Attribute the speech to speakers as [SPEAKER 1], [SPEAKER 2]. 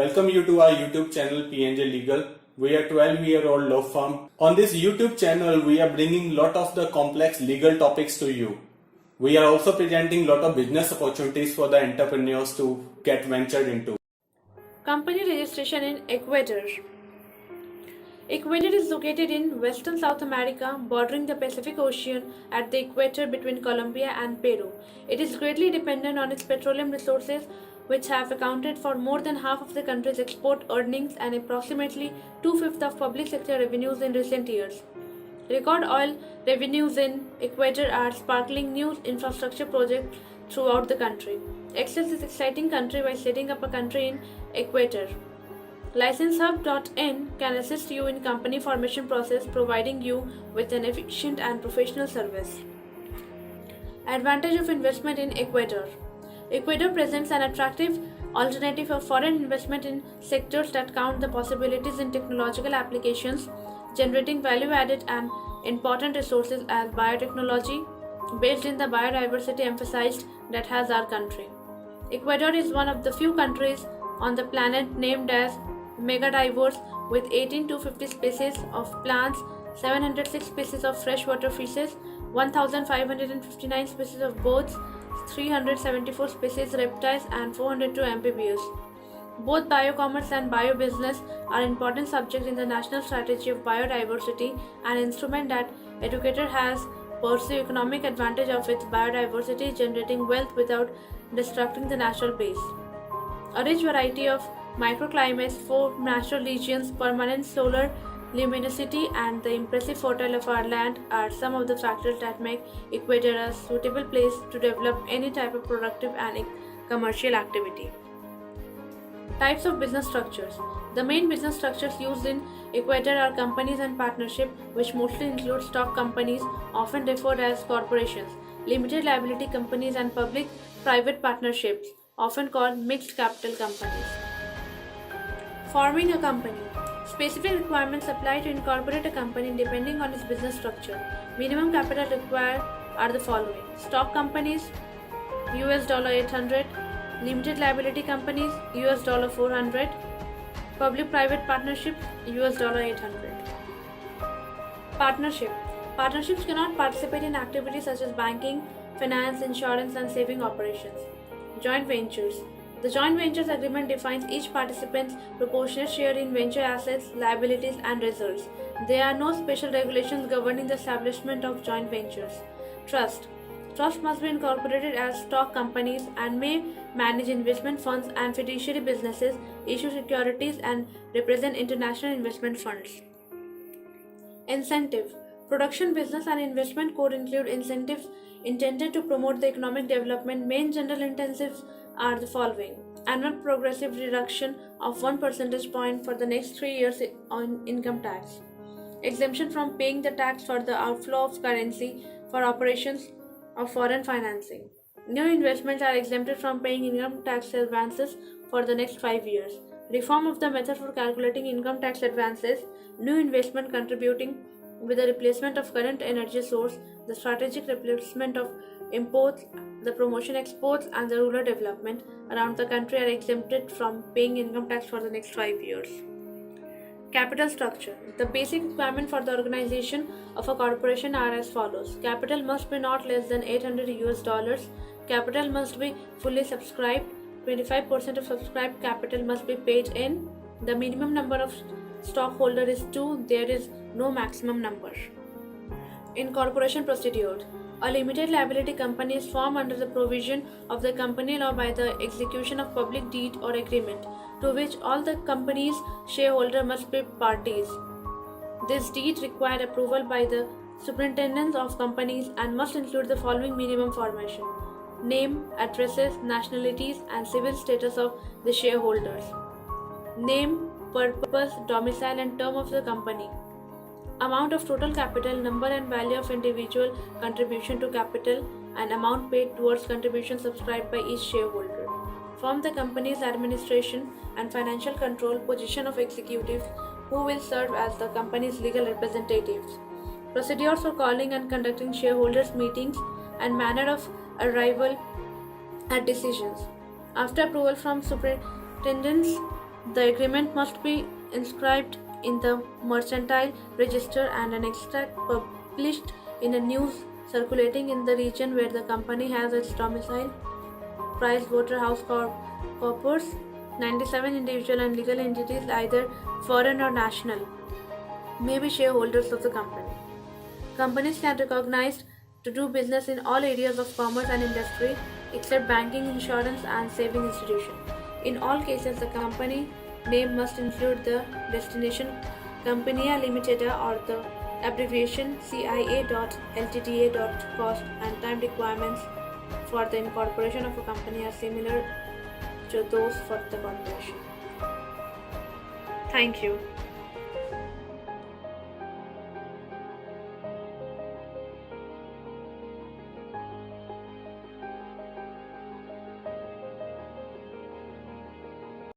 [SPEAKER 1] welcome you to our YouTube channel PNJ Legal. We are 12-year-old law firm. On this YouTube channel, we are bringing lot of the complex legal topics to you. We are also presenting lot of business opportunities for the entrepreneurs to get ventured into.
[SPEAKER 2] Company registration in Ecuador. Ecuador is located in western South America, bordering the Pacific Ocean at the equator between Colombia and Peru. It is greatly dependent on its petroleum resources, which have accounted for more than half of the country's export earnings and approximately two-fifths of public sector revenues in recent years. Record oil revenues in Ecuador are sparkling new infrastructure projects throughout the country. Access this exciting country by setting up a country in Ecuador. LicenseHub.in can assist you in company formation process, providing you with an efficient and professional service. Advantage of investment in Ecuador. Ecuador presents an attractive alternative for foreign investment in sectors that count the possibilities in technological applications, generating value-added and important resources as biotechnology, based in the biodiversity emphasized that has our country. Ecuador is one of the few countries on the planet named as megadiverse, with 18 to 50 species of plants, 706 species of freshwater fishes, 1,559 species of birds, 374 species reptiles, and 402 amphibians. Both biocommerce and biobusiness are important subjects in the national strategy of biodiversity, an instrument that educator has pursue economic advantage of its biodiversity, generating wealth without destructing the natural base. A rich variety of microclimates, 4 natural regions, permanent solar luminosity, and the impressive fertile of our land are some of the factors that make Ecuador a suitable place to develop any type of productive and commercial activity. Types of business structures. The main business structures used in Ecuador are companies and partnership, which mostly include stock companies, often referred as corporations, limited liability companies, and public-private partnerships, often called mixed capital companies. Forming a company. Specific requirements apply to incorporate a company depending on its business structure. Minimum capital required are the following: stock companies, $800, limited liability companies, $400, public-private partnerships, $800. Partnership. Partnerships cannot participate in activities such as banking, finance, insurance, and saving operations. Joint ventures. The joint ventures agreement defines each participant's proportionate share in venture assets, liabilities, and results. There are no special regulations governing the establishment of joint ventures. Trust. Trust must be incorporated as stock companies and may manage investment funds and fiduciary businesses, issue securities, and represent international investment funds. Incentive. Production, business, and investment code include incentives intended to promote the economic development. Main general incentives are the following: annual progressive reduction of 1 percentage point for the next 3 years on income tax, exemption from paying the tax for the outflow of currency for operations of foreign financing. New investments are exempted from paying income tax advances for the next 5 years. Reform of the method for calculating income tax advances, new investment contributing with the replacement of current energy source, the strategic replacement of imports, the promotion exports, and the rural development around the country are exempted from paying income tax for the next 5 years. Capital structure. The basic requirement for the organization of a corporation are as follows: capital must be not less than $800. Capital must be fully subscribed. 25% of subscribed capital must be paid in. The minimum number of stockholder is 2. There is no maximum number. Incorporation procedure. A limited liability company is formed under the provision of the company law by the execution of public deed or agreement, to which all the company's shareholders must be parties. This deed required approval by the superintendents of companies and must include the following minimum information: name, addresses, nationalities, and civil status of the shareholders. Name, purpose, domicile, and term of the company. Amount of total capital, number and value of individual contribution to capital, and amount paid towards contribution subscribed by each shareholder. Form the company's administration and financial control, position of executives who will serve as the company's legal representatives. Procedures for calling and conducting shareholders meetings and manner of arrival at decisions. After approval from superintendents The agreement must be inscribed in the mercantile register and an extract published in a news circulating in the region where the company has its domicile. PricewaterhouseCoopers, 97 individual and legal entities, either foreign or national, may be shareholders of the company. Companies can recognize to do business in all areas of commerce and industry except banking, insurance, and saving institution. In all cases, the company name must include the destination Compania Limitada or the abbreviation CIA.Ltda. Cost and time requirements for the incorporation of a company are similar to those for the corporation. Thank you.